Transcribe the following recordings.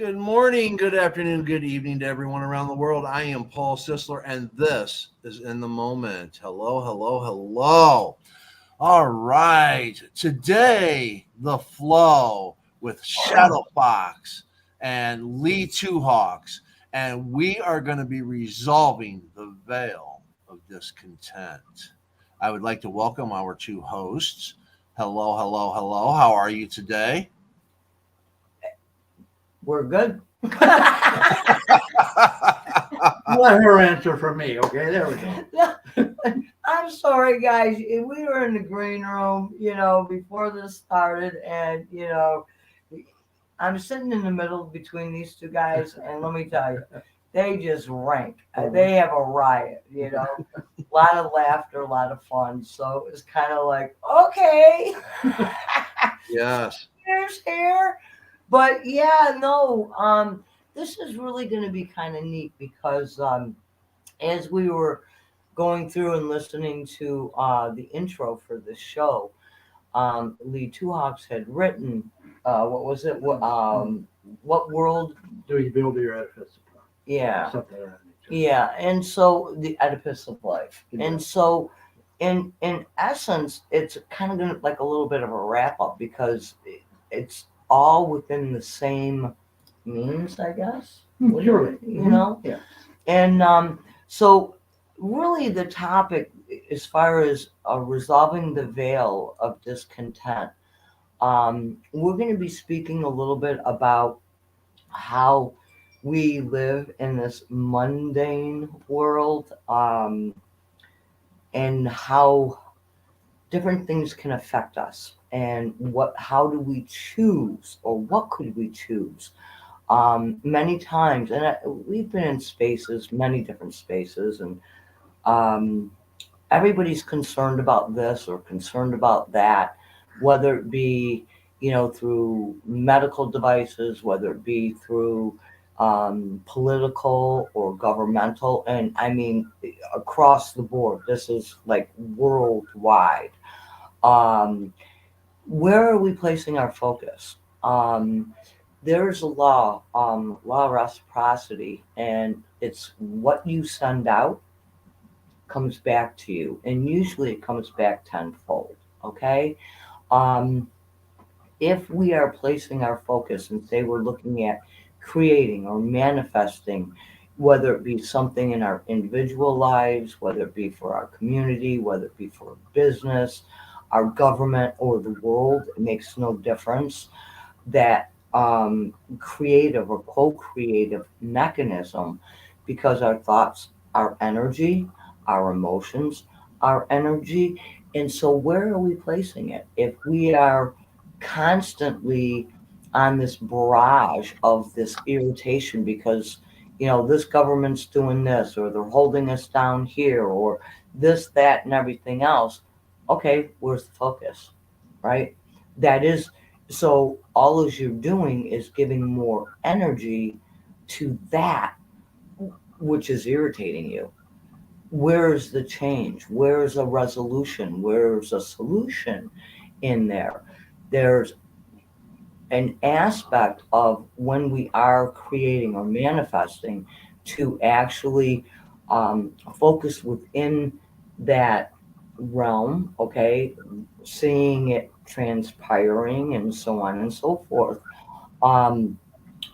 Good morning, good afternoon, good evening to everyone around the world. I am Paul Sisler, and this is In the Moment. Hello, hello, hello. All right. Today, the flow with Shadowfox and Lee Two Hawks, and we are going to be resolving the veil of discontent. I would like to welcome our two hosts. Hello, hello, hello. How are you today? We're good. Let her answer for me, okay? There we go. I'm sorry, guys. We were in the green room, before this started, and I'm sitting in the middle between these two guys, and let me tell you, they just rank. They have a riot, a lot of laughter, a lot of fun. So it's kind of like, okay, Yes. here's here. But yeah, no, this is really going to be kind of neat because as we were going through and listening to the intro for the show, Lee Two Hawks had written, what was it? What world? Do you build your edifice? Yeah. Something like that. Yeah, and so the Oedipus of life, and so in essence, it's kind of gonna like a little bit of a wrap up because it's all within the same means, I guess. Surely. Yeah. And so really the topic, as far as resolving the veil of discontent, we're going to be speaking a little bit about how we live in this mundane world, and how different things can affect us, and how do we choose, or what could we choose. Many times, and we've been in spaces, many different spaces, and everybody's concerned about this or concerned about that, whether it be, through medical devices, whether it be through political or governmental, and I mean across the board. This is like worldwide. Um, where are we placing our focus? There's a law of reciprocity, and it's what you send out comes back to you, and usually it comes back tenfold. Okay, um, if we are placing our focus and say we're looking at creating or manifesting, whether it be something in our individual lives, whether it be for our community, whether it be for business, our government, or the world, it makes no difference. That creative or co-creative mechanism, because our thoughts are energy, our emotions are energy, and so where are we placing it? If we are constantly on this barrage of this irritation because this government's doing this, or they're holding us down here, or this, that, and everything else, okay, where's the focus? Right? That is, so all as you're doing is giving more energy to that which is irritating you. Where's the change? Where's a resolution? Where's a solution in there? There's an aspect of when we are creating or manifesting to actually focus within that realm, okay, seeing it transpiring and so on and so forth. Um,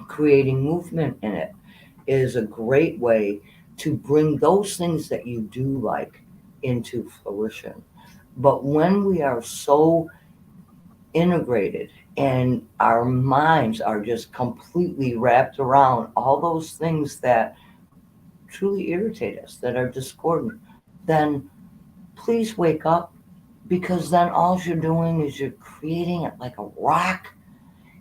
Creating movement in it is a great way to bring those things that you do like into fruition. But when we are so integrated and our minds are just completely wrapped around all those things that truly irritate us, that are discordant, then please wake up, because then all you're doing is you're creating it like a rock,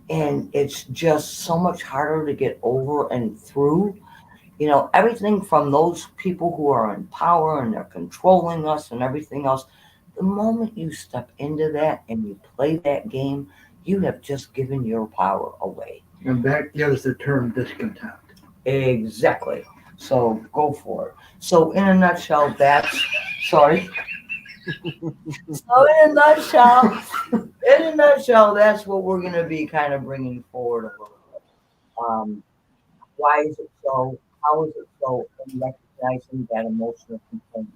and it's just so much harder to get over and through. Everything from those people who are in power and they're controlling us and everything else. The moment you step into that and you play that game, you have just given your power away. And that gives the term discontent. Exactly. So go for it. So in a nutshell, that's sorry. So in a nutshell, that's what we're going to be kind of bringing forward a little bit. Um, why is it so? How is it so? And recognizing that emotional component.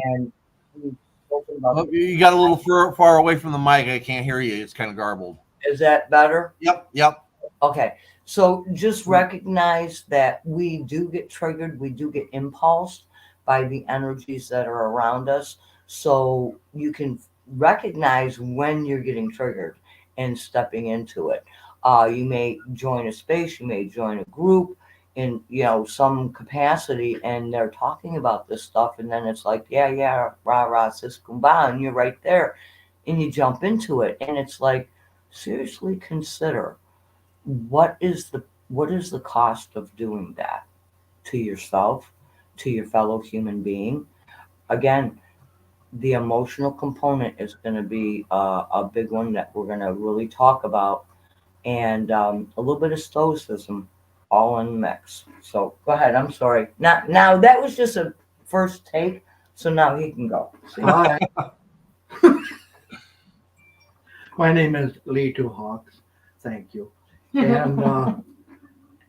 And we've spoken about Oh, this. you got a little far away from the mic. I can't hear you. It's kind of garbled. Is that better? Yep. Okay. So just recognize that we do get triggered, we do get impulsed by the energies that are around us. So you can recognize when you're getting triggered and stepping into it. You may join a space, you may join a group in some capacity, and they're talking about this stuff, and then it's like, yeah, rah rah sis kumbah, and you're right there, and you jump into it, and it's like, seriously consider what is the cost of doing that to yourself, to your fellow human being. Again, the emotional component is going to be a big one that we're going to really talk about, and a little bit of stoicism all in the mix. So go ahead. I'm sorry. Now that was just a first take, so now he can go. See? Hi, my name is Lee Two Hawks. Thank you. And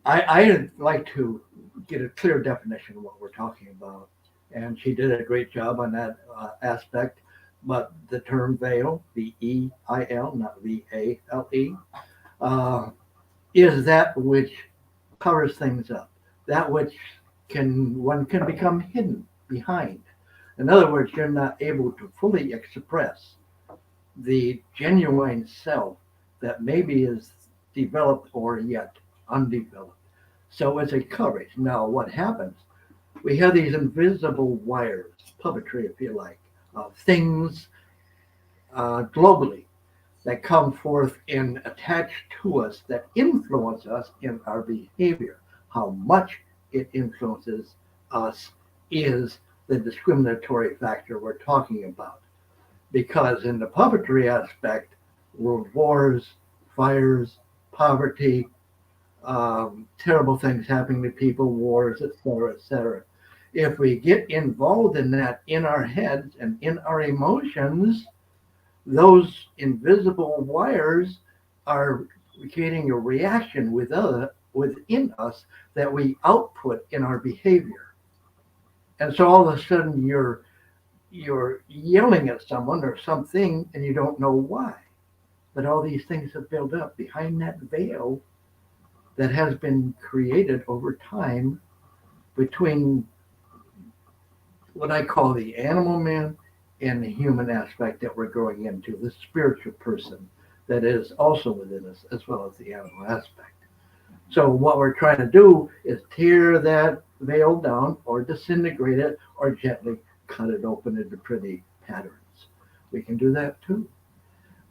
I'd like to get a clear definition of what we're talking about. And she did a great job on that aspect. But the term veil, VEIL, not VALE, uh, is that which covers things up, that which one can become hidden behind. In other words, you're not able to fully express the genuine self that maybe is developed or yet undeveloped. So it's a coverage. Now, what happens? We have these invisible wires, puppetry, if you like, of things globally that come forth and attach to us that influence us in our behavior. How much it influences us is the discriminatory factor we're talking about. Because in the puppetry aspect, world wars, fires, poverty, terrible things happening to people, wars, etc., etc. If we get involved in that in our heads and in our emotions, those invisible wires are creating a reaction within us that we output in our behavior. And so all of a sudden you're yelling at someone or something and you don't know why. But all these things have built up behind that veil that has been created over time between what I call the animal man and the human aspect that we're growing into, the spiritual person that is also within us, as well as the animal aspect. So what we're trying to do is tear that veil down or disintegrate it or gently cut it open into pretty patterns. We can do that too.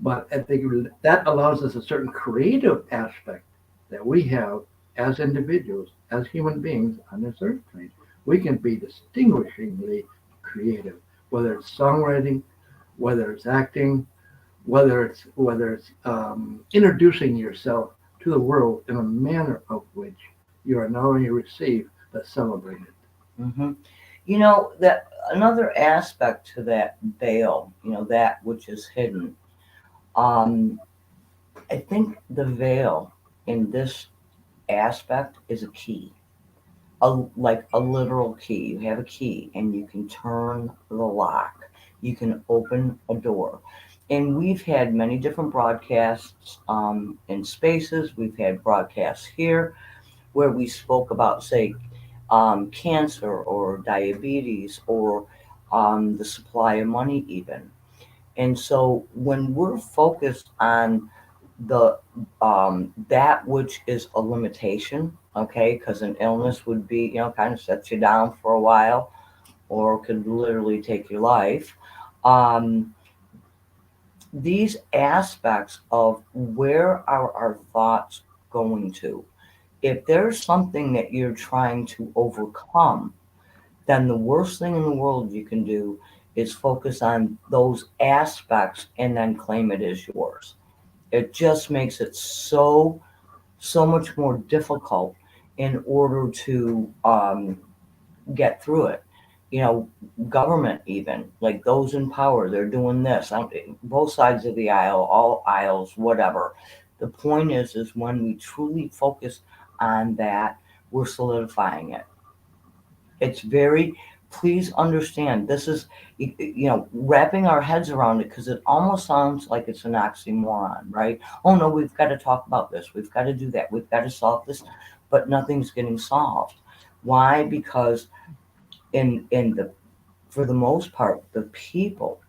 But I think that allows us a certain creative aspect that we have as individuals, as human beings on this earth plane. We can be distinguishingly creative, whether it's songwriting, whether it's acting, whether it's introducing yourself to the world in a manner of which you are not only received but celebrated. Hmm. That another aspect to that veil, that which is hidden. Um, I think the veil in this aspect is a key, like a literal key. You have a key and you can turn the lock, you can open a door. And we've had many different broadcasts in spaces. We've had broadcasts here where we spoke about, say, cancer or diabetes or the supply of money, even. And so when we're focused on the that which is a limitation, okay, because an illness would be, kind of sets you down for a while or could literally take your life. Um, these aspects of where are our thoughts going to? If there's something that you're trying to overcome, then the worst thing in the world you can do is focus on those aspects and then claim it as yours. It just makes it so much more difficult in order to get through it. You know, government, even like those in power, they're doing this. Both sides of the aisle, all aisles, whatever. The point is when we truly focus on that, we're solidifying it. It's very, please understand, this is, wrapping our heads around it, because it almost sounds like it's an oxymoron, right? Oh no, we've got to talk about this, we've got to do that, we've got to solve this, but nothing's getting solved. Why? Because for the most part, the people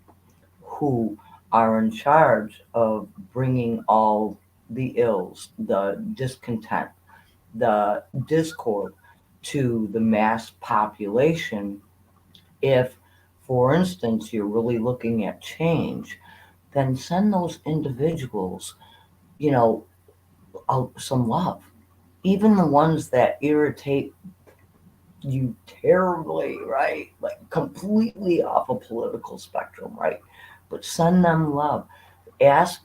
who are in charge of bringing all the ills, the discontent, the discord to the mass population, if, for instance, you're really looking at change, then send those individuals, you know, some love. Even the ones that irritate you terribly, right? Like completely off a political spectrum, right? But send them love. Ask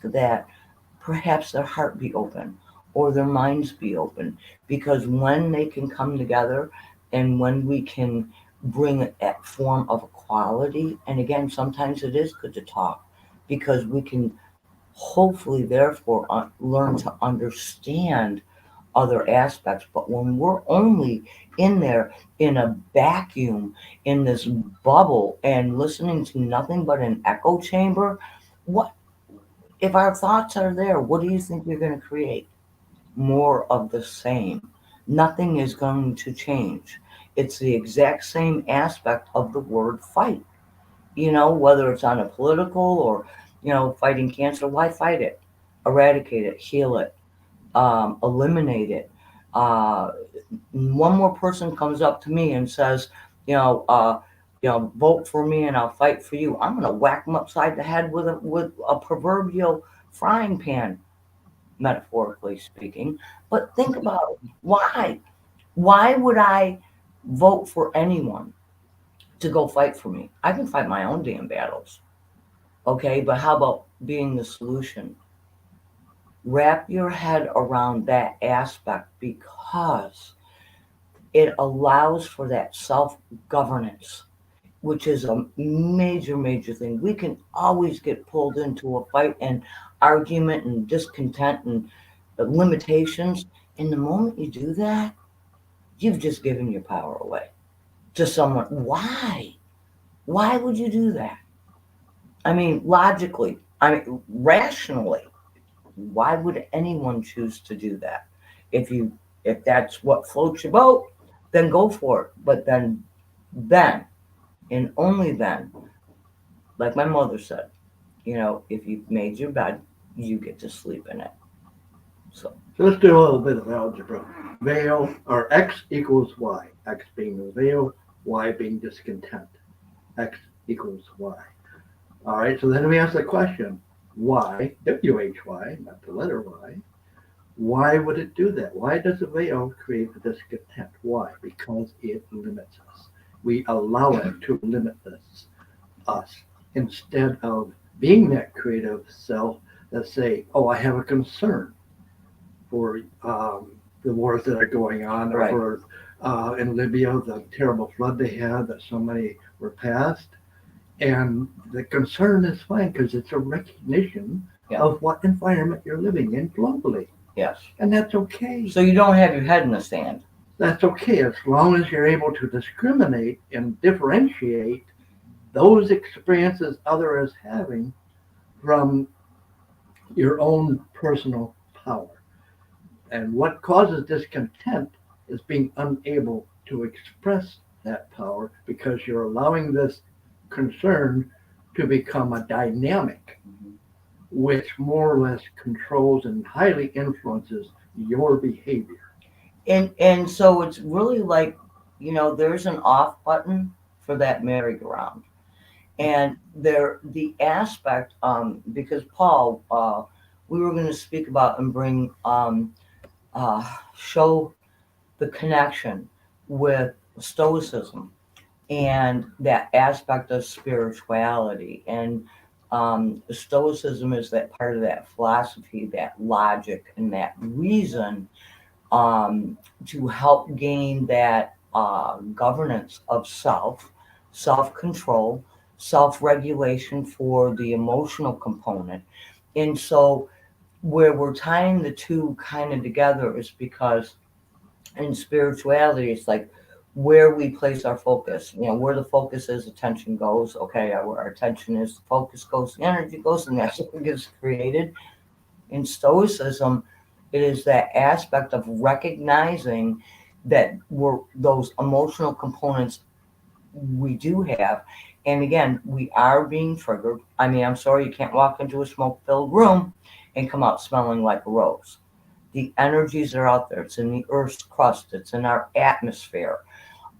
that perhaps their heart be open or their minds be open, because when they can come together and when we can bring that form of equality, and again, sometimes it is good to talk because we can hopefully therefore learn to understand other aspects. But when we're only in there in a vacuum, in this bubble, and listening to nothing but an echo chamber, what if our thoughts are there? What do you think we're going to create? More of the same. Nothing is going to change. It's the exact same aspect of the word fight. Whether it's on a political or, fighting cancer, why fight it? Eradicate it, heal it, eliminate it. One more person comes up to me and says, vote for me and I'll fight for you. I'm going to whack them upside the head with a proverbial frying pan, metaphorically speaking. But think about it. Why? Why would I vote for anyone to go fight for me? I can fight my own damn battles. Okay, but how about being the solution? Wrap your head around that aspect, because it allows for that self-governance, which is a major, major thing. We can always get pulled into a fight and argument and discontent and limitations. And the moment you do that, you've just given your power away to someone. Why? Why would you do that? I mean, logically, rationally, why would anyone choose to do that? If that's what floats your boat, then go for it. But then, and only then, like my mother said, if you've made your bed, you get to sleep in it. So let's do a little bit of algebra. Veil, or X equals Y. X being the veil, Y being discontent. X equals Y. All right, so then we ask the question, why, W-H-Y, not the letter Y, why would it do that? Why does the veil create the discontent? Why? Because it limits us. We allow it to limit us instead of being that creative self that say, oh, I have a concern for the wars that are going on, right. or for in Libya, the terrible flood they had that so many were passed. And the concern is fine because it's a recognition of what environment you're living in globally. Yes. And that's okay. So you don't have your head in the sand. That's okay as long as you're able to discriminate and differentiate those experiences other is having from your own personal power. And what causes discontent is being unable to express that power because you're allowing this concern to become a dynamic, which more or less controls and highly influences your behavior. And so it's really like, there's an off button for that merry-go-round. And the aspect, because Paul, we were going to speak about and bring, show the connection with Stoicism and that aspect of spirituality. And Stoicism is that part of that philosophy, that logic and that reason to help gain that governance of self-control, self-regulation for the emotional component. And so where we're tying the two kind of together is because in spirituality, it's like where we place our focus. You know, where the focus is, attention goes. Okay, where our attention is, the focus goes, the energy goes, and that's what gets created. In Stoicism, it is that aspect of recognizing that we're those emotional components we do have. And again, we are being triggered. I mean, I'm sorry, you can't walk into a smoke filled room and come out smelling like a rose. The energies are out there. It's in the earth's crust, it's in our atmosphere,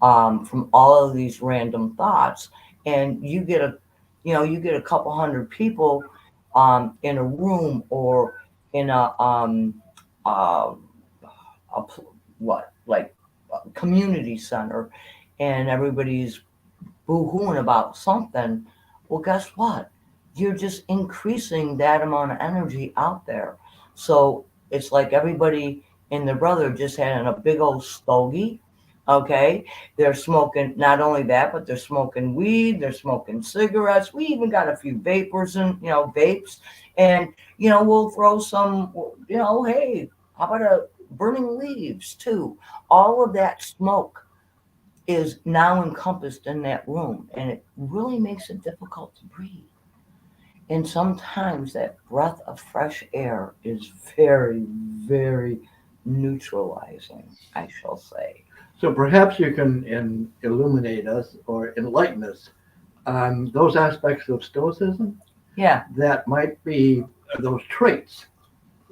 from all of these random thoughts. And you get a couple hundred people in a room or in uh, a what, like a community center, and everybody's boo-hooing about something. Well, guess what? You're just increasing that amount of energy out there. So it's like everybody and their brother just had a big old stogie. Okay. They're smoking not only that, but they're smoking weed, they're smoking cigarettes. We even got a few vapors and, vapes. And, we'll throw some, hey, how about a burning leaves too? All of that smoke is now encompassed in that room, and it really makes it difficult to breathe. And sometimes that breath of fresh air is very, very neutralizing, I shall say. So perhaps you can illuminate us or enlighten us on those aspects of Stoicism Yeah. that might be those traits,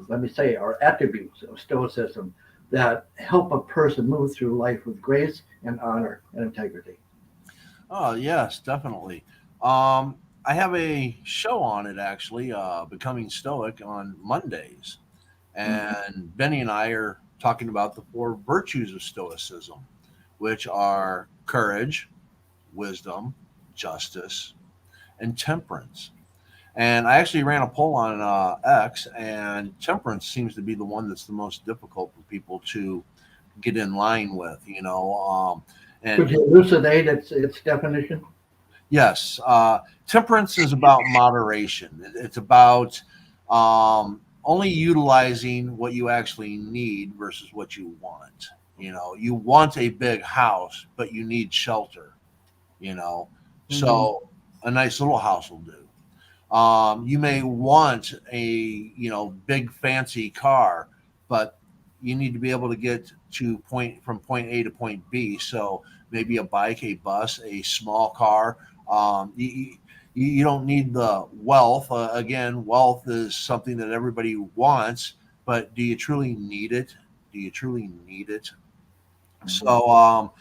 let me say, or attributes of Stoicism that help a person move through life with grace and honor and integrity. Oh, yes, definitely. I have a show on it actually, Becoming Stoic on Mondays. Mhm. And Benny and I are talking about the four virtues of Stoicism, which are courage, wisdom, justice, and temperance. And I actually ran a poll on X, and temperance seems to be the one that's the most difficult for people to get in line with, Could and you elucidate its definition? yes, temperance is about moderation. It's about only utilizing what you actually need versus what you want. You want a big house, but you need shelter. You know, Mhm. so a nice little house will do. You may want a big fancy car, but you need to be able to get to point A to point B. So maybe a bike, a bus, a small car. You don't need the wealth. Again, wealth is something that everybody wants, but do you truly need it? Do you truly need it? Mhm. So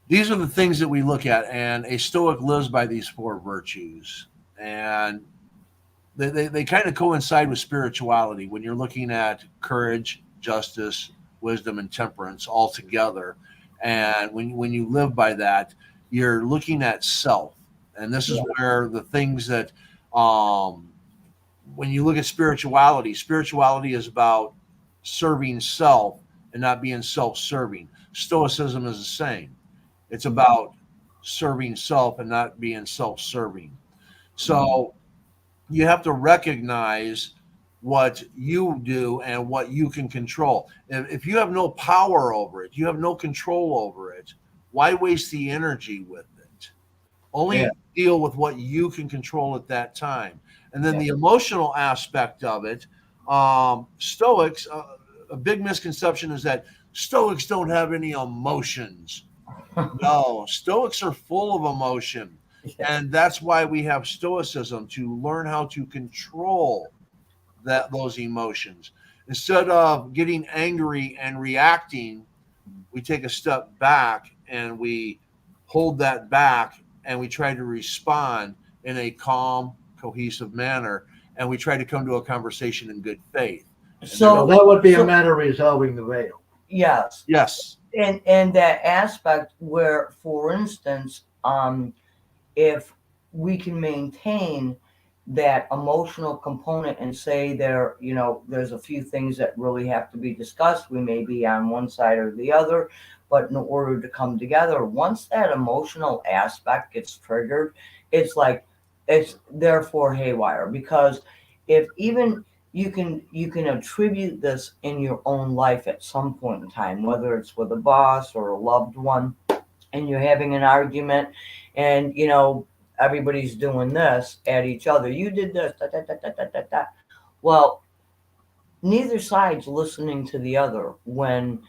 these are the things that we look at, and a Stoic lives by these four virtues. And they kind of coincide with spirituality when you're looking at courage, justice, wisdom, and temperance all together. And when you live by that, you're looking at self. And this is Yeah. where the things that, um, when you look at spirituality, spirituality is about serving self and not being self serving. Stoicism is the same, it's Mhm. about serving self and not being self serving. Mhm. So, you have to recognize what you do and what you can control. If you have no power over it, you have no control over it, why waste the energy with it? Yeah. Only deal with what you can control at that time. And then Yeah. the emotional aspect of it, Stoics, a big misconception is that Stoics don't have any emotions. No, Stoics are full of emotion. Yeah. And that's why we have Stoicism, to learn how to control those emotions. Instead of getting angry and reacting, we take a step back and we hold that back and we try to respond in a calm, cohesive manner, and we try to come to a conversation in good faith. And there's So So, that would be a so matter of resolving the veil. yes, yes, and that aspect where, for instance, if we can maintain that emotional component and say there's a few things that really have to be discussed, we may be on one side or the other, but in order to come together, once that emotional aspect gets triggered, it's like it's therefore haywire. Because if even you can attribute this in your own life at some point in time, whether it's with a boss or a loved one, and you're having an argument, and everybody's doing this at each other. You did this, da, da, da, da, da, da, da. Well, neither side's listening to the other when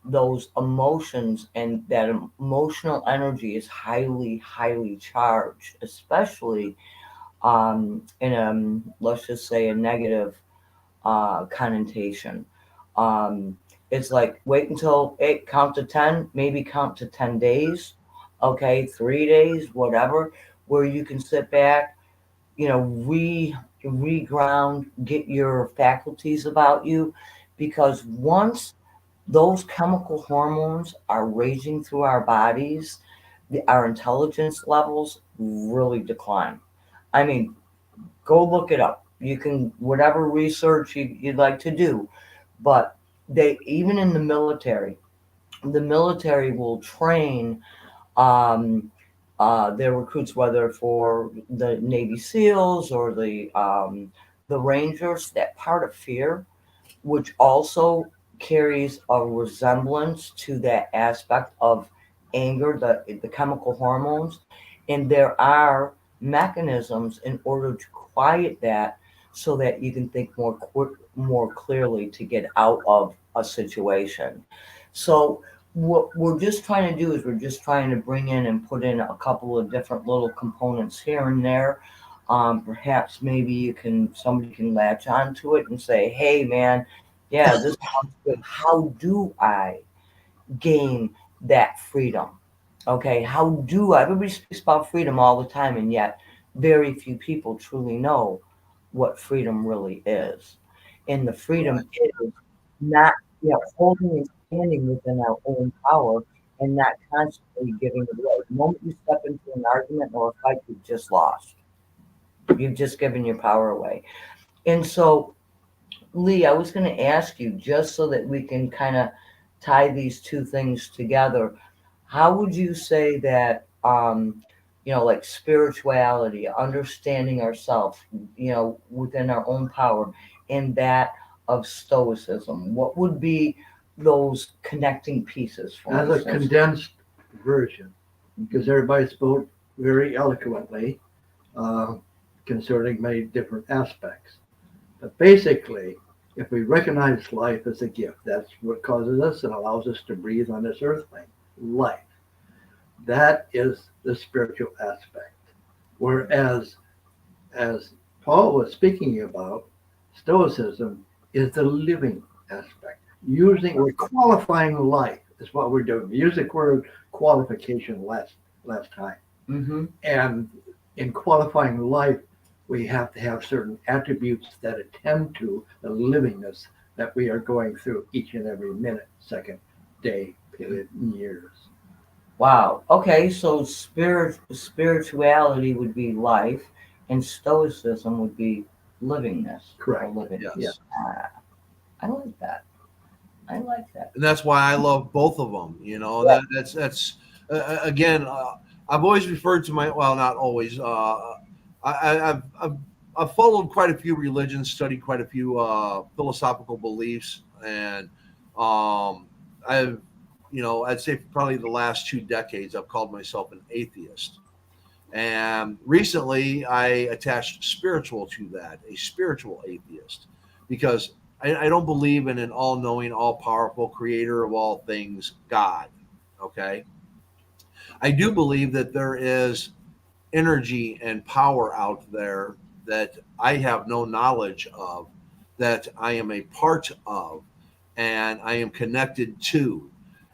those emotions and that emotional energy is highly, highly charged, especially in a, let's just say, a negative connotation. Um, it's like wait until count to 10, maybe count to 10 days, okay, 3 days, whatever, where you can sit back, reground, get your faculties about you, because once those chemical hormones are raging through our bodies, our intelligence levels really decline. I mean, go look it up. You can, whatever research you'd like to do, but they, even in the military will train their recruits, whether for the Navy SEALs or the Rangers, that part of fear, which also carries a resemblance to that aspect of anger, the chemical hormones. And there are mechanisms in order to quiet that so that you can think more clearly to get out of a situation. So what we're just trying to do is we're just trying to bring in and put in a couple of different little components here and there. Perhaps maybe somebody can latch onto it and say, "Hey, man, yeah, this sounds good. How do I gain that freedom?" Okay, how do I? Everybody speaks about freedom all the time, and yet very few people truly know what freedom really is. And the freedom is not, holding and standing within our own power and not constantly giving it away. The moment you step into an argument or a fight, you've just lost. You've just given your power away. And so, Lee, I was going to ask you, just so that we can kind of tie these two things together, how would you say that, like spirituality, understanding ourselves, within our own power, and that of stoicism, what would be those connecting pieces, for As a instance? condensed version, because everybody spoke very eloquently uh, concerning many different aspects. But basically, if we recognize life as a gift, that's what causes us and allows us to breathe on this earth plane. Life. That is the spiritual aspect. Whereas, as Paul was speaking about, Stoicism is the living aspect. We're qualifying life is what we're doing. We used the word qualification last time. Mm-hmm. And in qualifying life, we have to have certain attributes that attend to the livingness that we are going through each and every minute, second, day, period, years. Wow. Okay, so spirituality would be life, and stoicism would be livingness. Correct. Or living. Yes. Yeah. I like that. I like that. And that's why I love both of them. Yeah. That's again. I've always referred to not always. I've followed quite a few religions, studied quite a few philosophical beliefs, and I've I'd say probably the last 2 decades I've called myself an atheist. And recently I attached spiritual to that, a spiritual atheist, because I don't believe in an all knowing, all powerful creator of all things, God. Okay. I do believe that there is energy and power out there that I have no knowledge of, that I am a part of, and I am connected to.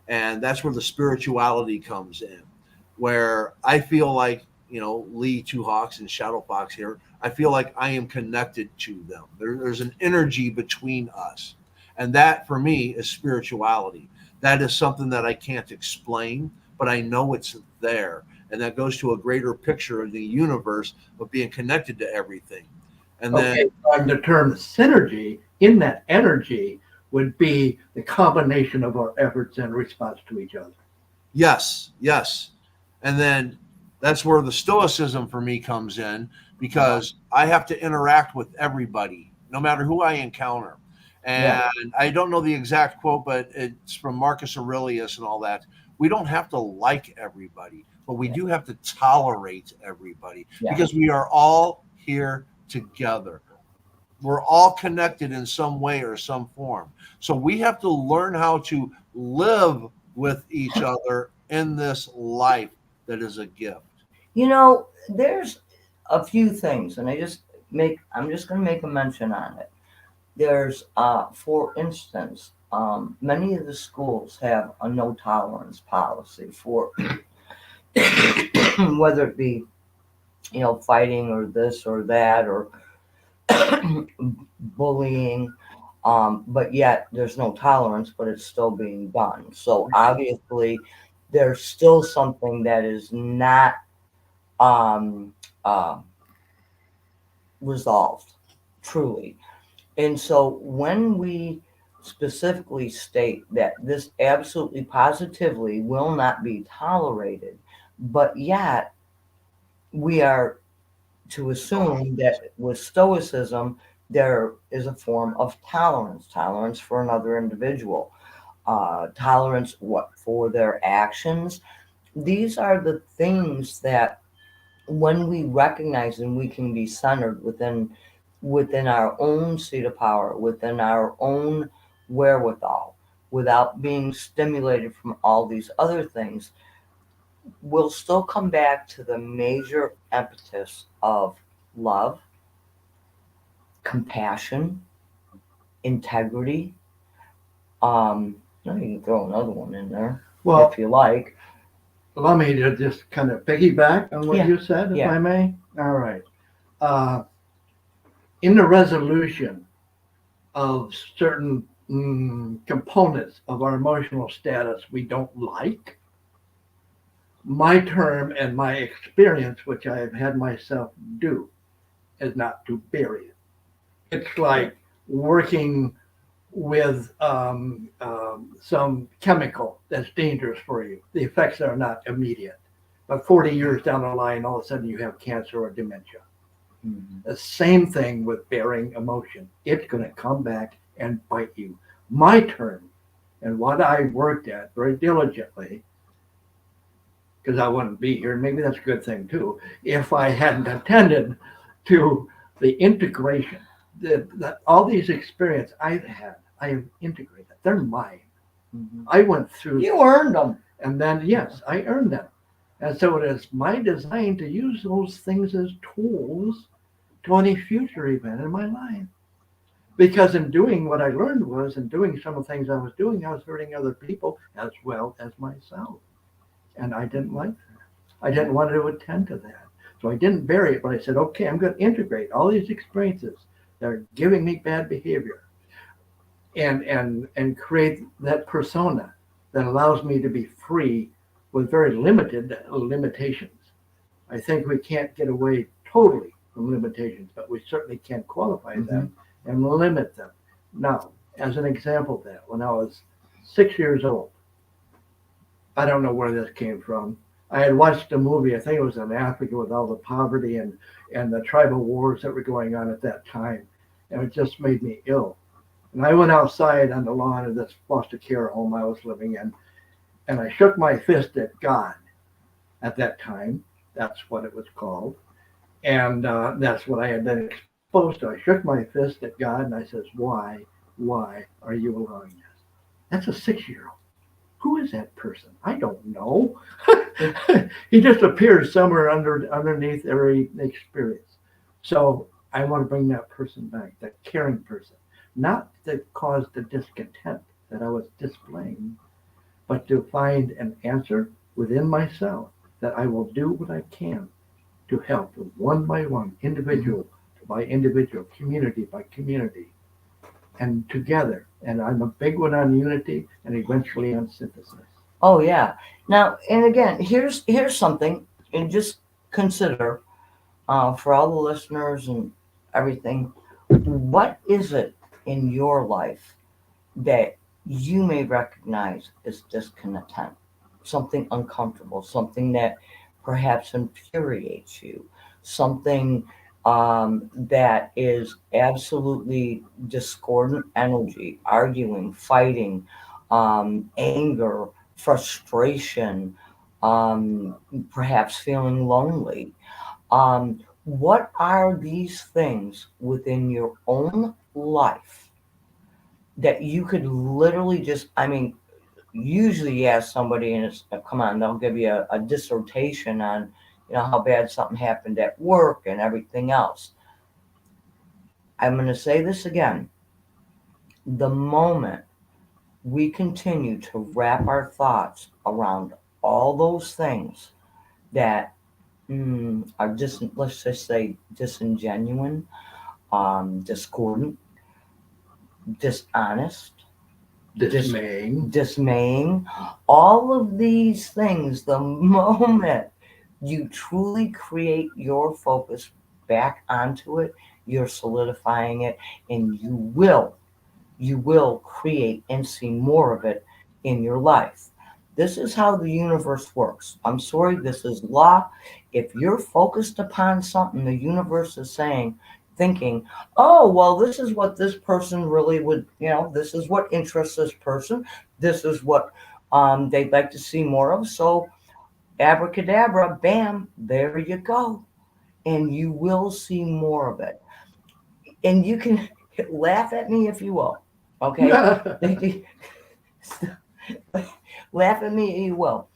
And that's where the spirituality comes in, where I feel like, Lee Two Hawks and Shadowfox here, I feel like I am connected to them. There's an energy between us. And that for me is spirituality. That is something that I can't explain, but I know it's there. And that goes to a greater picture of the universe of being connected to everything. And Okay, then, and the term synergy in that energy would be the combination of our efforts in response to each other. yes, yes. And then that's where the stoicism for me comes in, because I have to interact with everybody. no matter who I encounter. And I don't know the exact quote, but it's from Marcus Aurelius and all that. We don't have to like everybody, but we do have to tolerate everybody because we are all here together. We're all connected in some way or some form. So we have to learn how to live with each other in this life that is a gift. You know, there's a few things, and I'm just going to make a mention on it. There's, for instance, many of the schools have a no tolerance policy for whether it be, fighting or this or that or bullying. But yet there's no tolerance, but it's still being done. So obviously, there's still something that is not um, uh, resolved, truly. And so when we specifically state that this absolutely positively will not be tolerated, but yet we are to assume that with stoicism, there is a form of tolerance for another individual, tolerance for their actions. These are the things that when we recognize and we can be centered within our own seat of power, within our own wherewithal, without being stimulated from all these other things, we'll still come back to the major impetus of love, compassion, integrity. You can throw another one in there Well, if you like. allow me to just kind of piggyback on what Yeah. you said, if Yeah. I may. All right. In the resolution of certain components of our emotional status we don't like, my term and my experience, which I have had myself do, is not to bury it. It's like working with some chemical that's dangerous for you. The effects are not immediate. But 40 years down the line, all of a sudden you have cancer or dementia. Mhm. The same thing with bearing emotion. It's going to come back and bite you. My term and what I worked at very diligently, because I wouldn't be here, maybe that's a good thing too, if I hadn't attended to the integration. All these experiences I've had, I have integrated. They're mine. Mhm. I went through, You earned them. and then yes, I earned them. And so it is my design to use those things as tools to any future event in my life. Because in doing what I learned was, in doing some of the things I was doing, I was hurting other people as well as myself. And I didn't like that. I didn't want to attend to that. So I didn't bury it, but I said, okay, I'm going to integrate all these experiences that are giving me bad behavior and create that persona that allows me to be free with very limited limitations. I think we can't get away totally from limitations, but we certainly can qualify them and limit them. Now, as an example of that, when I was 6 years old, I don't know where this came from. I had watched a movie, I think it was in Africa, with all the poverty and the tribal wars that were going on at that time. And it just made me ill. And I went outside on the lawn of this foster care home I was living in, and I shook my fist at God at that time. That's what it was called. And that's what I had been exposed to. I shook my fist at God and I says, why are you allowing this? That's a 6-year-old. Who is that person? I don't know. He just appears somewhere underneath every experience. So I want to bring that person back, that caring person, not that caused the discontent that I was displaying, but to find an answer within myself that I will do what I can to help one by one, individual by individual, community by community, and together. And I'm a big one on unity and eventually on synthesis. Oh yeah. Now, and again, here's something, and just consider for all the listeners and everything, what is it in your life that you may recognize as discontent, something uncomfortable, something that perhaps infuriates you, something that is absolutely discordant energy, arguing, fighting, anger, frustration, perhaps feeling lonely. What are these things within your own life that you could literally just, I mean, usually you ask somebody and it's, come on, they'll give you a dissertation on, how bad something happened at work and everything else. I'm going to say this again. The moment we continue to wrap our thoughts around all those things that are let's just say disingenuine, discordant, dishonest, Dismaying. dismaying, all of these things, the moment you truly create your focus back onto it, you're solidifying it, and you will create and see more of it in your life. This is how the universe works. I'm sorry, this is law. If you're focused upon something, the universe is saying, thinking, oh, well, this is what this person really would, this is what interests this person. This is what they'd like to see more of. So, abracadabra, bam, there you go. And you will see more of it. And you can laugh at me if you will. Okay? Laugh at me, you will.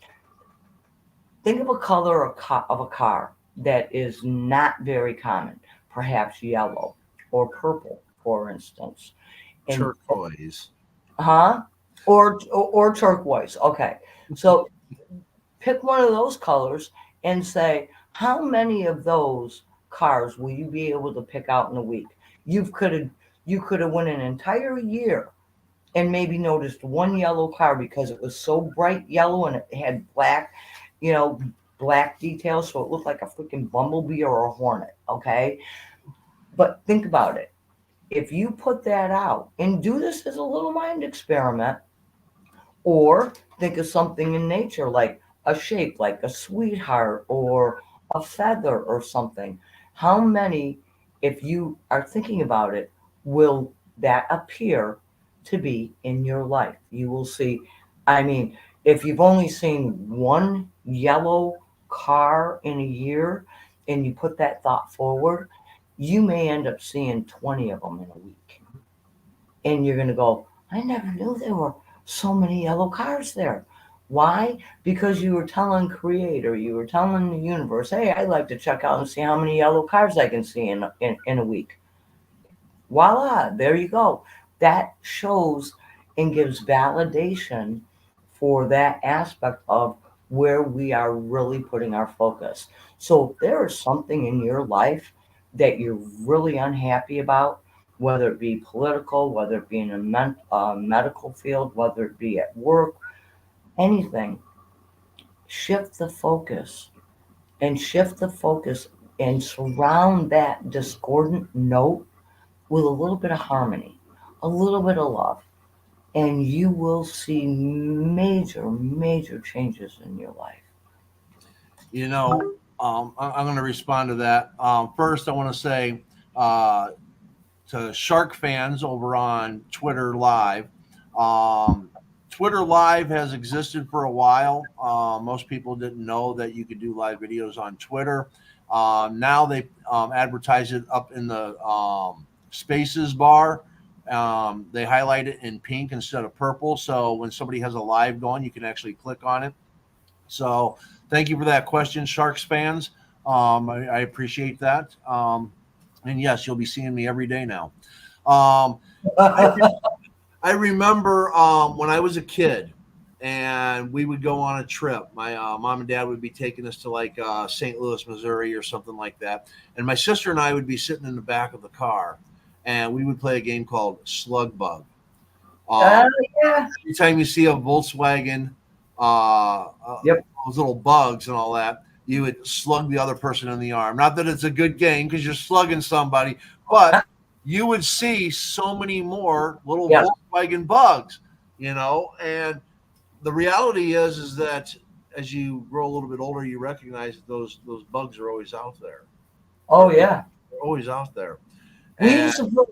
Think of a color of a car that is not very common, perhaps yellow or purple, for instance. And Turquoise. or turquoise. Okay, so pick one of those colors and say how many of those cars will you be able to pick out in a week? You could have went an entire year and maybe noticed one yellow car because it was so bright yellow and it had black, you know, black details, so it looked like a freaking bumblebee or a hornet. Okay, but think about it. If you put that out and do this as a little mind experiment, or think of something in nature like a shape, like a sweetheart or a feather or something. How many, if you are thinking about it, will that appear to be in your life? You will see. I mean, if you've only seen one yellow car in a year and you put that thought forward, you may end up seeing 20 of them in a week. And you're going to go, I never knew there were so many yellow cars there. Why? Because you were telling Creator, you were telling the universe, hey, I'd like to check out and see how many yellow cars I can see in a week. Voila, there you go. That shows and gives validation for that aspect of where we are really putting our focus. So if there is something in your life that you're really unhappy about, whether it be political, whether it be in a medical field, whether it be at work, anything, shift the focus and surround that discordant note with a little bit of harmony, a little bit of love, and you will see major, major changes in your life. I'm going to respond to that. First, I want to say to Shark fans over on Twitter Live. Twitter Live has existed for a while. Most people didn't know that you could do live videos on Twitter. Now they advertise it up in the Spaces bar. They highlight it in pink instead of purple. So when somebody has a live going, you can actually click on it. So thank you for that question, Sharks fans. I appreciate that. And yes, you'll be seeing me every day now. I remember when I was a kid and we would go on a trip. My mom and dad would be taking us to like St. Louis, Missouri or something like that. And my sister and I would be sitting in the back of the car and we would play a game called Slug Bug. Yeah. Every time you see a Volkswagen, Yep. those little bugs and all that, you would slug the other person in the arm. Not that it's a good game because you're slugging somebody, but you would see so many more little Volkswagen bugs, and the reality is that as you grow a little bit older, you recognize that those bugs are always out there. Oh, yeah. They're always out there. We And used to play,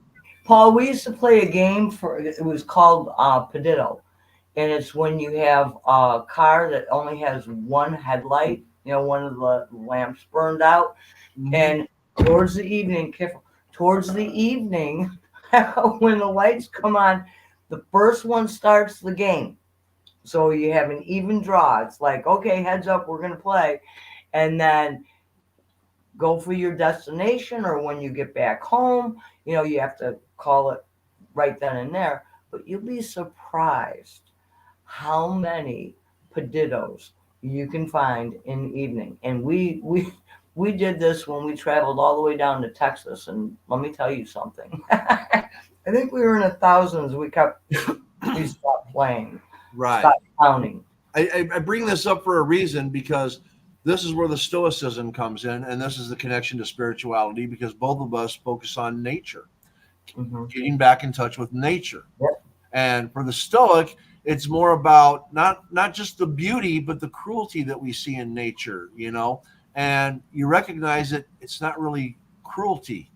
Paul, we used to play a game it was called Peditto. And it's when you have a car that only has one headlight, one of the lamps burned out. And towards the evening, when the lights come on, the first one starts the game. So you have an even draw. It's like, okay, heads up, we're going to play. And then go for your destination, or when you get back home, you have to call it right then and there. But you'll be surprised how many pedittos you can find in the evening. And we did this when we traveled all the way down to Texas. And let me tell you something. I think we were in the thousands. We stopped playing. right. Stopped counting. I bring this up for a reason, because this is where the Stoicism comes in, and this is the connection to spirituality, because both of us focus on nature, getting back in touch with nature. Yep. And for the Stoic, it's more about not just the beauty, but the cruelty that we see in nature, and you recognize that it's not really cruelty.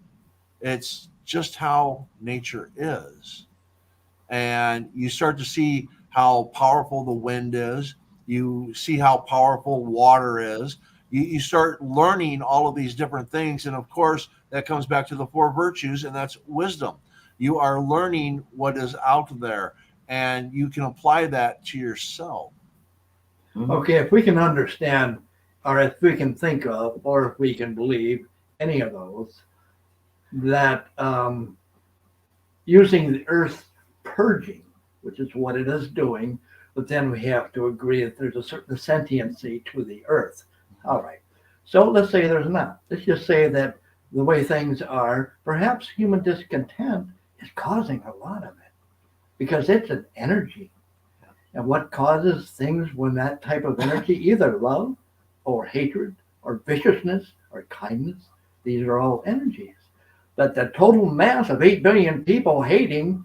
It's just how nature is. And you start to see how powerful the wind is. You see how powerful water is. You start learning all of these different things. And of course, that comes back to the four virtues, and that's wisdom. You are learning what is out there, and you can apply that to yourself. Okay, if we can understand, or if we can think of, or if we can believe any of those, that using the earth purging, which is what it is doing, but then we have to agree that there's a certain sentiency to the earth. All right. So let's say there's not. Let's just say that the way things are, perhaps human discontent is causing a lot of it, because it's an energy. And what causes things when that type of energy, either love or hatred or viciousness or kindness, these are all energies. But the total mass of 8 billion people hating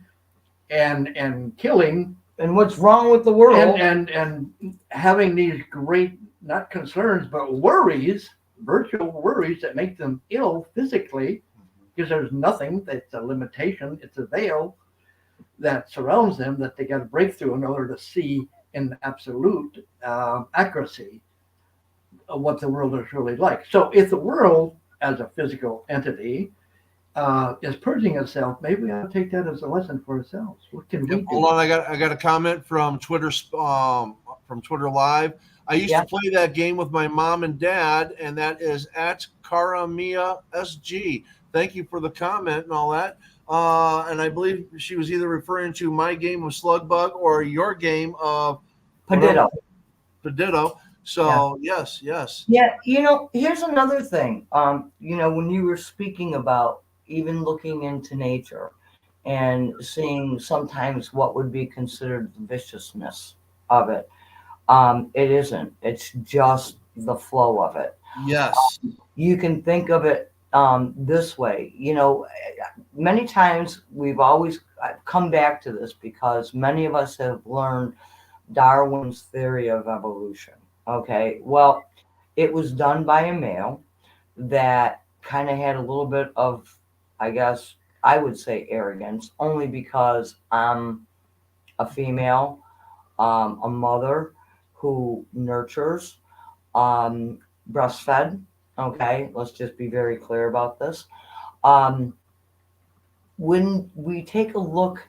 and killing, and what's wrong with the world, and having these great, not concerns, but worries, virtual worries that make them ill physically, because there's nothing that's a limitation, it's a veil that surrounds them that they got to break through in order to see in absolute accuracy of what the world is really like. So if the world as a physical entity is purging itself, maybe we ought to take that as a lesson for ourselves. What can we do? Hold on, I got a comment from Twitter Live. I used to play that game with my mom and dad, and that is at Karamia SG. Thank you for the comment and all that. And I believe she was either referring to my game of Slugbug or your game of Peditto. So yes. Yeah, here's another thing. When you were speaking about even looking into nature and seeing sometimes what would be considered the viciousness of it, it isn't. It's just the flow of it. Yes. You can think of it this way. Many times I've come back to this because many of us have learned Darwin's theory of evolution. Okay, well, it was done by a male that kind of had a little bit of, I guess I would say, arrogance, only because I'm a female, a mother who nurtures, breastfed. Okay, let's just be very clear about this. When we take a look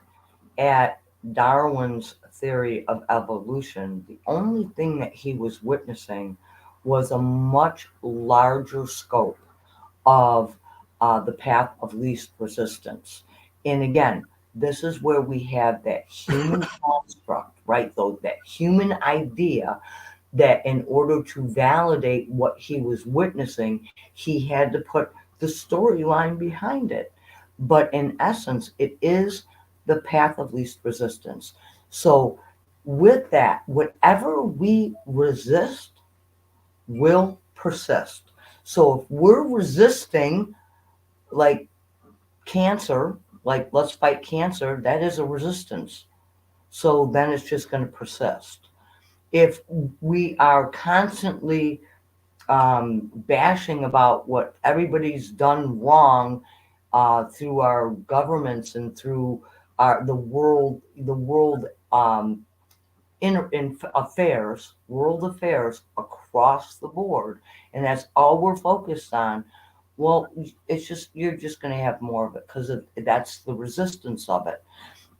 at Darwin's theory of evolution, the only thing that he was witnessing was a much larger scope of the path of least resistance. And again, this is where we have that human construct, right? Though that human idea that in order to validate what he was witnessing, he had to put the storyline behind it. But in essence, it is the path of least resistance. So with that, whatever we resist will persist. So if we're resisting like cancer, like let's fight cancer, that is a resistance. So then it's just going to persist. If we are constantly bashing about what everybody's done wrong through our governments and through the world in affairs, world affairs across the board, and that's all we're focused on. Well, it's just you're just going to have more of it because that's the resistance of it.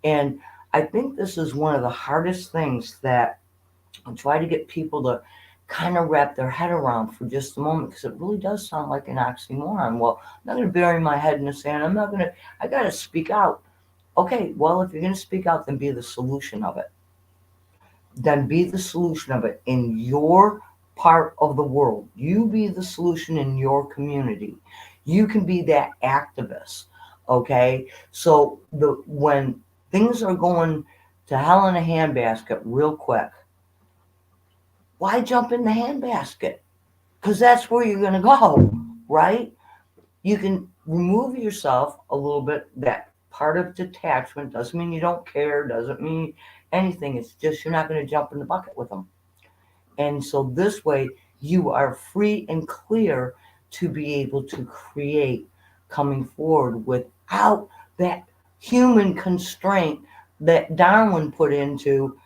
And I think this is one of the hardest things that I try to get people to kind of wrap their head around for just a moment because it really does sound like an oxymoron. Well, I'm not going to bury my head in the sand. I got to speak out. Okay, well, if you're going to speak out, then be the solution of it. Then be the solution of it in your part of the world. You be the solution in your community. You can be that activist. Okay, so when things are going to hell in a handbasket real quick, why jump in the handbasket? Because that's where you're going to go, right? You can remove yourself a little bit. That part of detachment doesn't mean you don't care, doesn't mean anything. It's just you're not going to jump in the bucket with them. And so this way, you are free and clear to be able to create coming forward without that human constraint that Darwin put into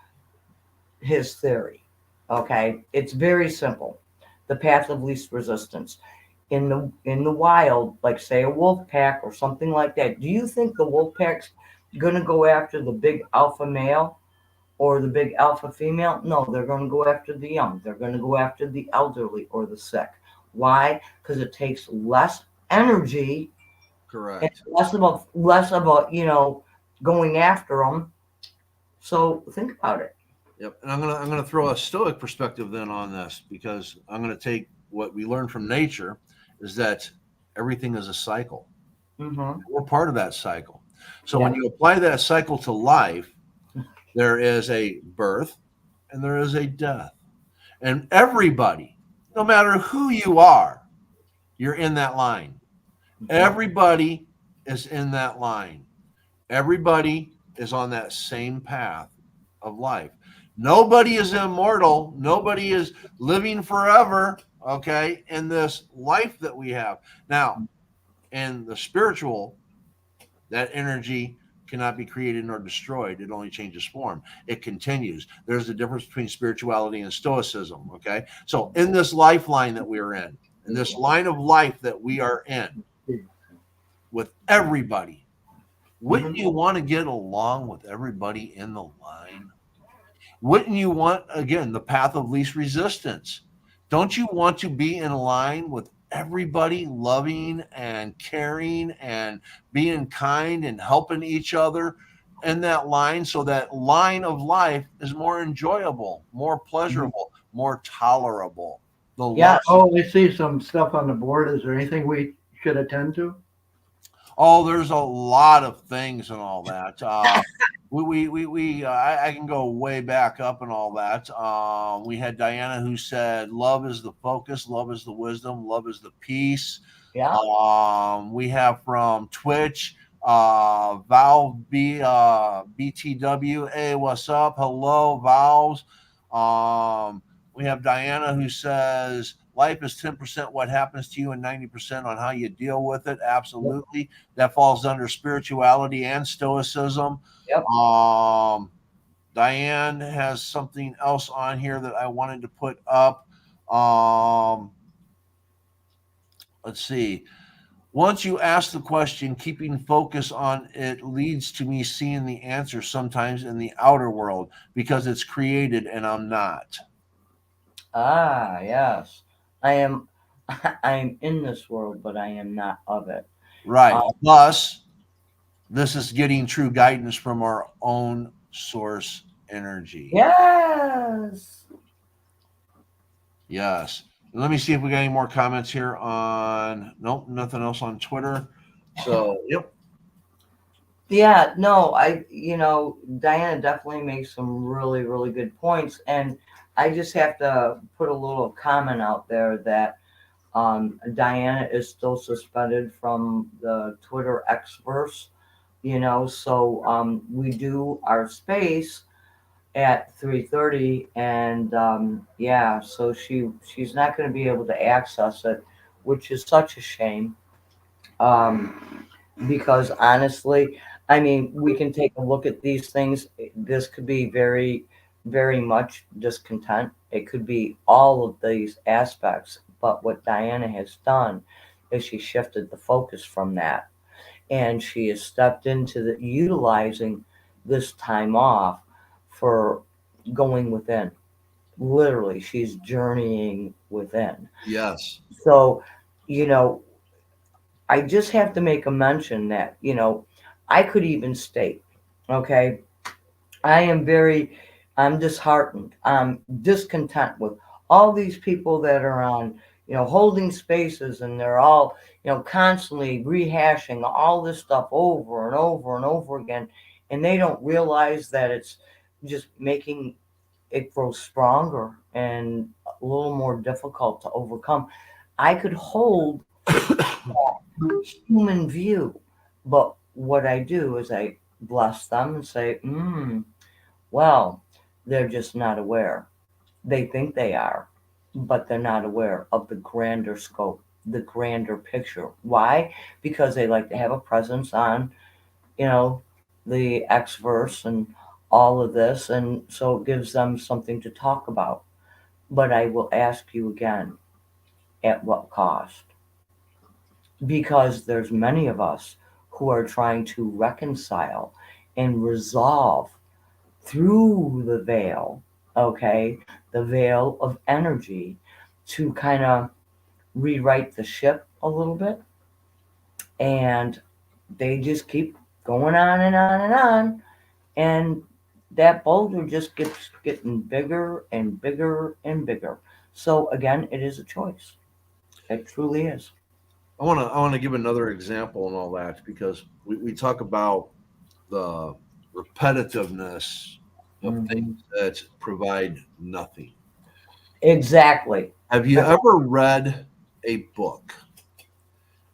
his theory. Okay, it's very simple. The path of least resistance in the wild, like say a wolf pack or something like that. Do you think the wolf pack's gonna go after the big alpha male or the big alpha female? No, they're gonna go after the young. They're gonna go after the elderly or the sick. Why? Because it takes less energy and Correct. less about going after them. So think about it. Yep. And I'm gonna throw a stoic perspective then on this because I'm gonna take what we learned from nature is that everything is a cycle. Mm-hmm. We're part of that cycle. So when Yeah. you apply that cycle to life, there is a birth and there is a death. And everybody, no matter who you are, you're in that line. Everybody is in that line. Everybody is on that same path of life. Nobody is immortal. Nobody is living forever, okay, in this life that we have. Now, in the spiritual, that energy cannot be created nor destroyed. It only changes form. It continues. There's a difference between spirituality and stoicism, okay? So, in this lifeline that we're in this line of life that we are in with everybody, wouldn't you want to get along with everybody in the line? Wouldn't you want, again, the path of least resistance? Don't you want to be in line with everybody loving and caring and being kind and helping each other in that line so that line of life is more enjoyable, more pleasurable, more tolerable? The love. Yes. Oh, I see some stuff on the board. Is there anything we should attend to? Oh, there's a lot of things and all that. I can go way back up and all that. We had Diana who said, "Love is the focus, love is the wisdom, love is the peace." Yeah. We have from Twitch, Valve BTW. Hey, what's up? Hello, Valves. We have Diana who says, "Life is 10% what happens to you and 90% on how you deal with it." Absolutely. That falls under spirituality and stoicism. Yep. Diane has something else on here that I wanted to put up. Let's see. Once you ask the question, keeping focus on it leads to me seeing the answer sometimes in the outer world because it's created and I'm not. Ah, yes. I am I am in this world, but I am not of it. Right. Uh, Plus, this is getting true guidance from our own source energy. yes. Yes. Let me see if we got any more comments here on. Nope, nothing else on Twitter. So, yep. Yeah, no, Diana definitely makes some really, really good points. And I just have to put a little comment out there that Diana is still suspended from the Twitter Xverse, so we do our space at 3:30, and yeah, so she's not going to be able to access it, which is such a shame. Because honestly, I mean, we can take a look at these things. This could be very, very much discontent. It could be all of these aspects. But what Diana has done is she shifted the focus from that, and she has stepped into the utilizing this time off for going within. Literally, she's journeying within. Yes. So, you know, I just have to make a mention that, I could even state, okay, I am I'm disheartened. I'm discontent with all these people that are on, holding spaces, and they're all, constantly rehashing all this stuff over and over and over again. And they don't realize that it's just making it grow stronger and a little more difficult to overcome. I could hold human view. But what I do is I bless them and say, well, they're just not aware. They think they are, but they're not aware of the grander scope, the grander picture. Why? Because they like to have a presence on, the X verse and all of this. And so it gives them something to talk about. But I will ask you again, at what cost? Because there's many of us who are trying to reconcile and resolve through the veil, okay, the veil of energy, to kind of rewrite the ship a little bit. And they just keep going on and on and on. And that boulder just keeps getting bigger and bigger and bigger. So again, it is a choice. It truly is. I want to give another example and all that, because we talk about the repetitiveness of things that provide nothing. Exactly. Have you ever read a book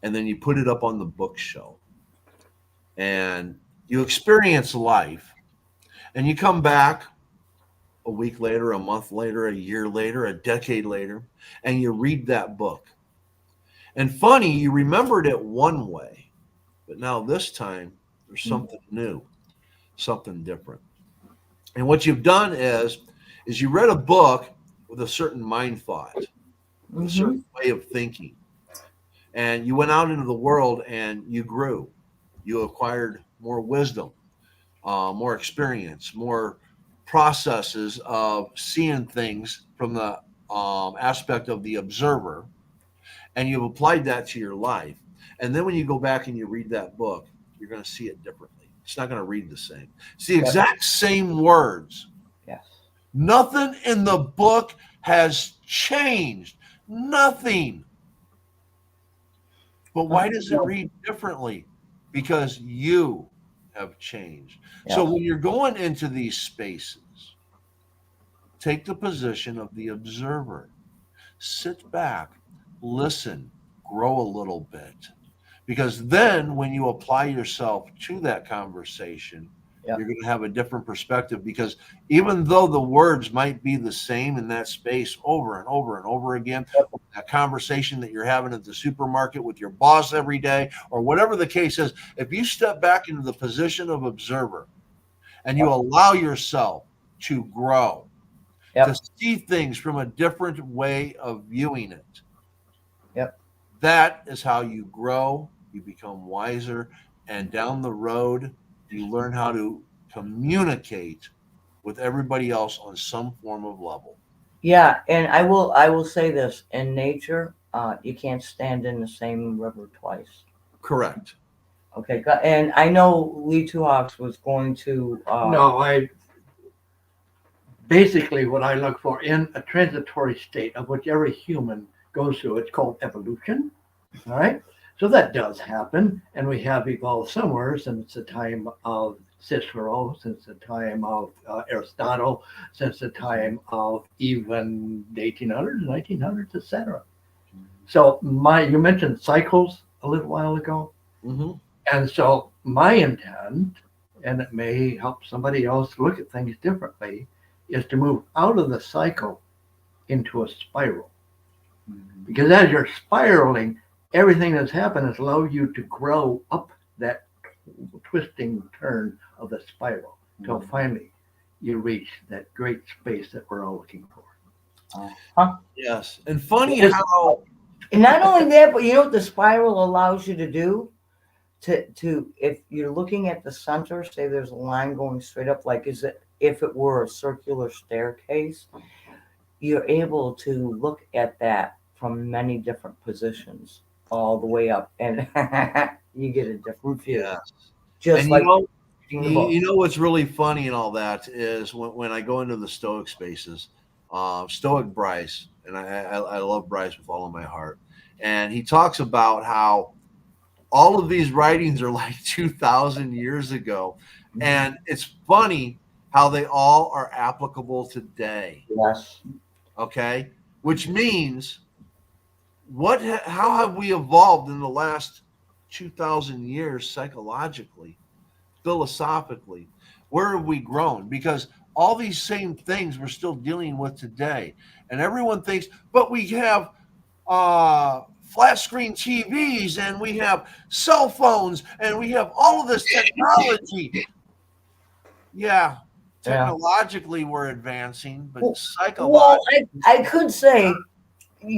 and then you put it up on the bookshelf and you experience life, and you come back a week later, a month later, a year later, a decade later, and you read that book? And funny, you remembered it one way, but now this time there's something new, something different. And what you've done is you read a book with a certain mind thought, with a certain way of thinking, and you went out into the world and you grew. You acquired more wisdom, more experience, more processes of seeing things from the aspect of the observer, and you've applied that to your life. And then when you go back and you read that book, you're going to see it differently. It's not going to read the same. It's the exact same words. Yes. Nothing in the book has changed. Nothing. But why does it read differently? Because you have changed. Yes. So when you're going into these spaces, take the position of the observer. Sit back, listen, grow a little bit. Because then when you apply yourself to that conversation, you're going to have a different perspective. Because even though the words might be the same in that space over and over and over again, that conversation that you're having at the supermarket with your boss every day, or whatever the case is, if you step back into the position of observer and you allow yourself to grow, to see things from a different way of viewing it, that is how you grow. You become wiser, and down the road, you learn how to communicate with everybody else on some form of level. Yeah, and I will say this: in nature, you can't stand in the same river twice. Correct. Okay, and I know Lee Two Hawks was going to. No, basically what I look for in a transitory state of which every human goes through, it's called evolution. All right. So that does happen, and we have evolved somewhere since the time of Cicero, since the time of Aristotle, since the time of even the 1800s, 1900s, etc. So you mentioned cycles a little while ago, and so my intent, and it may help somebody else look at things differently, is to move out of the cycle into a spiral. Mhm. Because as you're spiraling, everything that's happened has allowed you to grow up that twisting turn of the spiral until finally you reach that great space that we're all looking for. Huh? Yes. And funny Yes. how And not only that, but you know what the spiral allows you to do? To if you're looking at the center, say there's a line going straight up, like is it if it were a circular staircase, you're able to look at that from many different positions all the way up, and you get a different view. yes. Just And like you reading the book. know what's really funny and all that is when I go into the Stoic spaces, Stoic Bryce, and I love Bryce with all of my heart, and he talks about how all of these writings are like 2,000 years ago, and it's funny how they all are applicable today. Yes. Okay, which means how have we evolved in the last 2,000 years psychologically, philosophically? Where have we grown? Because all these same things we're still dealing with today, and everyone thinks, but we have flat screen TVs and we have cell phones and we have all of this technology. Yeah, technologically we're advancing, but Well, psychologically, I could say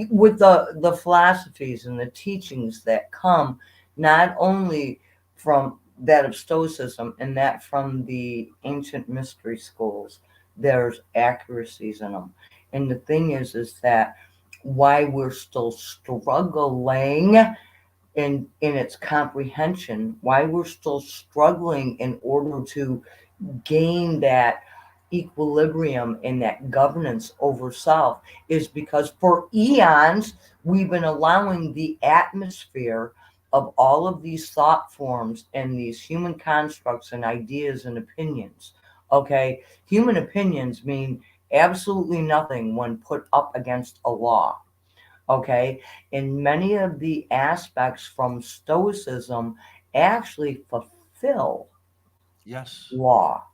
with the philosophies and the teachings that come not only from that of Stoicism and that from the ancient mystery schools, there's accuracies in them. And the thing is that why we're still struggling in its comprehension, why we're still struggling in order to gain that equilibrium and that governance over self is because for eons we've been allowing the atmosphere of all of these thought forms and these human constructs and ideas and opinions. Okay, human opinions mean absolutely nothing when put up against a law. Okay, and many of the aspects from Stoicism actually fulfill yes, law.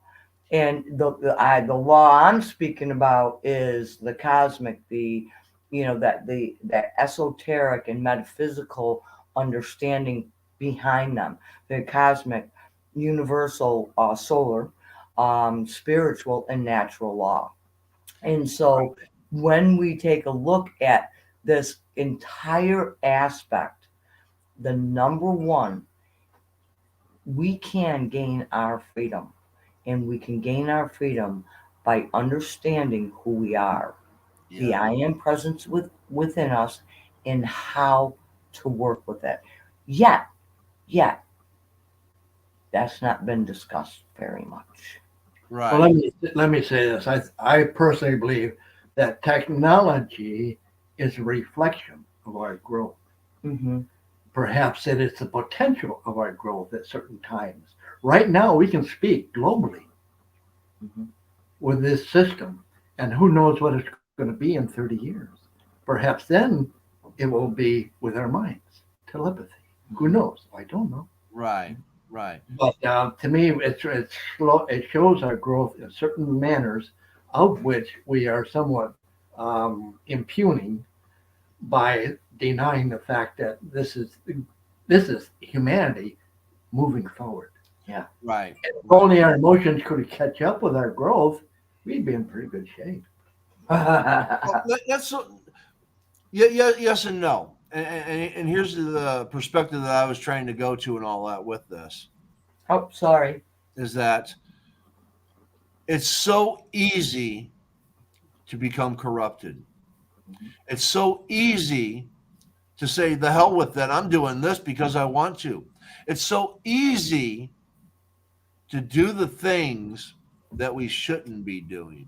And the law I'm speaking about is the cosmic, that esoteric and metaphysical understanding behind them, the cosmic, universal, solar, spiritual, and natural law. And so when we take a look at this entire aspect, the number one, we can gain our freedom. And we can gain our freedom by understanding who we are, the yeah, I am presence within us, and how to work with it. Yet, that's not been discussed very much. Well, right, let me say this. I personally believe that technology is a reflection of our growth. Mm-hmm. Perhaps it is the potential of our growth at certain times. Right now, we can speak globally Mm-hmm. with this system, and who knows what it's going to be in 30 years. Perhaps then it will be with our minds, telepathy. Who knows? I don't know. right, right. But to me, it's slow, it shows our growth in certain manners, of which we are somewhat impugning by denying the fact that this is humanity moving forward. Right. If only our emotions could catch up with our growth, we'd be in pretty good shape. Well, that's yes and no. And here's the perspective that I was trying to go to and all that with this Oh, sorry. is that it's so easy to become corrupted. It's so easy to say, the hell with that. I'm doing this because I want to. It's so easy to do the things that we shouldn't be doing.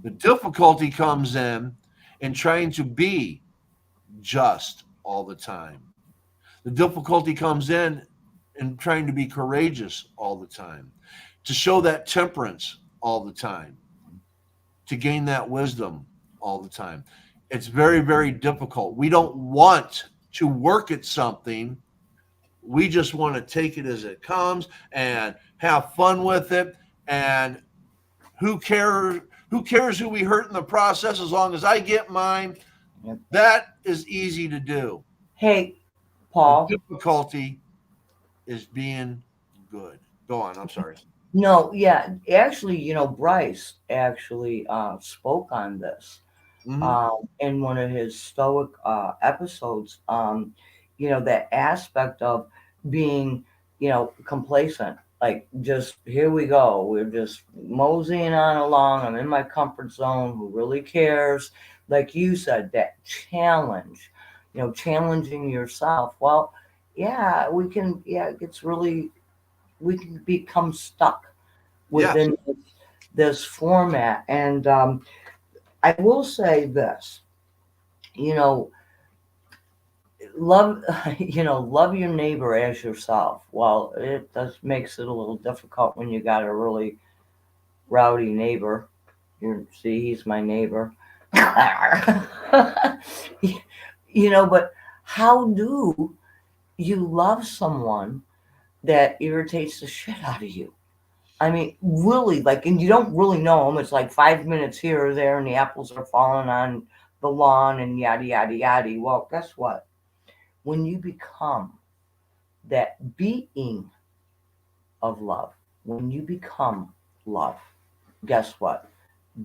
The difficulty comes in trying to be just all the time. The difficulty comes in trying to be courageous all the time, to show that temperance all the time, to gain that wisdom all the time. It's very, very difficult. We don't want to work at something. We just want to take it as it comes and have fun with it. And who cares? Who cares who we hurt in the process as long as I get mine? Yep. That is easy to do. Hey, The Paul. difficulty is being good. Go on. I'm sorry. No, yeah, actually, Bryce actually spoke on this in one of his Stoic episodes. That aspect of being, complacent. Like, just here we go. We're just moseying on along. I'm in my comfort zone. Who really cares? Like you said, that challenge, challenging yourself. Well, yeah, we can. Yeah, it's really, we can become stuck within this format. And I will say this, love, love your neighbor as yourself. Well, it does makes it a little difficult when you got a really rowdy neighbor. See, he's my neighbor. But how do you love someone that irritates the shit out of you? I mean, really, like, and you don't really know them. It's like 5 minutes here or there, and the apples are falling on the lawn, and yada, yada, yada. Well, guess what? When you become that being of love, when you become love, guess what?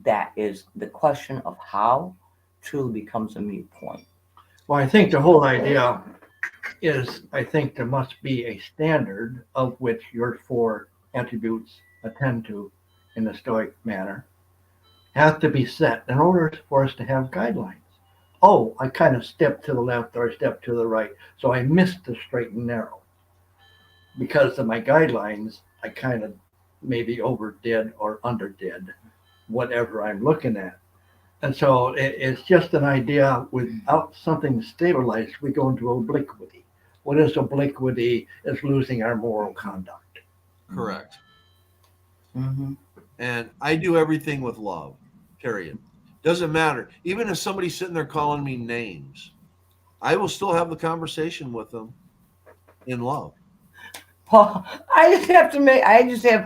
That is the question of how truly becomes a mute point. Well, I think the whole idea is, I think there must be a standard of which your 4 attributes attend to in a Stoic manner, have to be set in order for us to have guidelines. Oh, I kind of stepped to the left or I stepped to the right, so I missed the straight and narrow. Because of my guidelines, I kind of maybe overdid or underdid whatever I'm looking at. And so it's just an idea. Without something stabilized, we go into obliquity. What is obliquity? Is losing our moral conduct. Correct. Mm-hmm. And I do everything with love, period. Doesn't matter. Even if somebody's sitting there calling me names, I will still have the conversation with them in love. Paul, I just have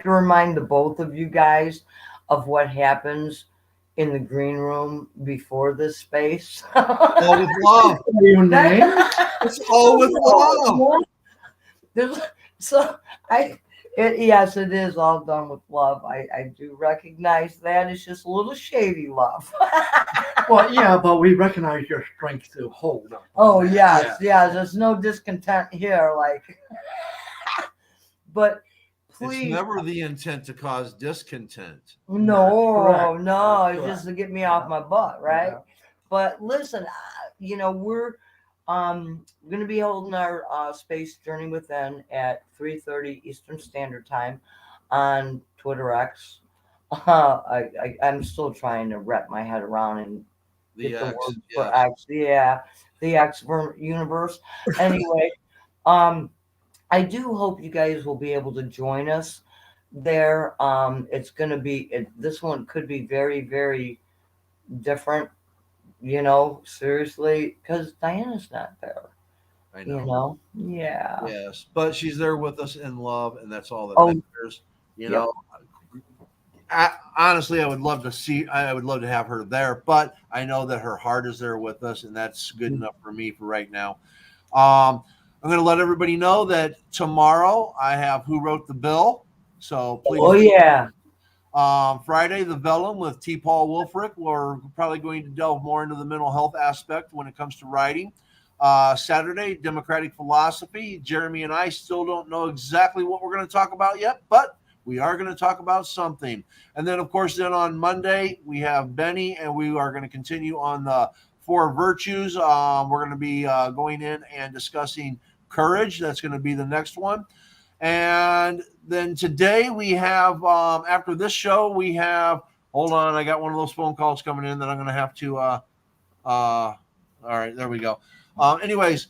to remind the both of you guys of what happens in the green room before this space. All with love. You name? It's all with love. Yes, it is all done with love. I do recognize that. It's just a little shady love. Well, yeah, but we recognize your strength to hold up. Oh, yes. There's no discontent here. But please. It's never the intent to cause discontent. No, Correct. it's just to get me off my butt, right? Yeah. But listen, we're going to be holding our Space Journey Within at 3:30 Eastern Standard Time on Twitter X. I'm still trying to wrap my head around and The get the X, word yeah. for X. Yeah, the X universe. Anyway, I do hope you guys will be able to join us there. It's going to be, this one could be very, very different, seriously, because Diana's not there. I know. Yeah. Yes, but she's there with us in love, and that's all that matters. Yep. Honestly, I would love to have her there, but I know that her heart is there with us, and that's good enough for me for right now. I'm going to let everybody know that tomorrow I have Who Wrote the Bill. So please. Oh, yeah. Friday, the Vellum with T. Paul Wolfrick. We're probably going to delve more into the mental health aspect when it comes to writing. Saturday, Democratic Philosophy. Jeremy and I still don't know exactly what we're going to talk about yet, but we are going to talk about something. And then, of course, then on Monday, we have Benny, and we are going to continue on the 4 virtues. We're going to be going in and discussing courage. That's going to be the next one. And then today we have, after this show, we have, hold on, I got one of those phone calls coming in that I'm going to have to, all right, there we go. Anyways,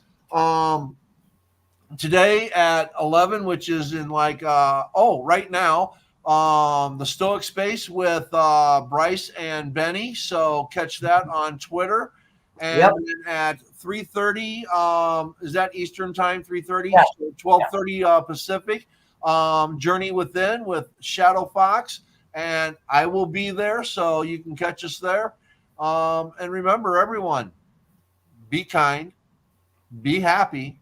today at 11, which is in right now, the Stoic Space with Bryce and Benny. So catch that on Twitter. And then at 3:30, is that Eastern time? 3:30, Yeah. 12:30 Pacific. Journey Within with Shadowfox. and I will be there, so you can catch us there. And remember, everyone, be kind, be happy,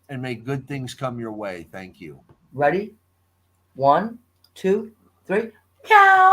and may good things come your way. Thank you. Ready? 1, 2, 3. Meow.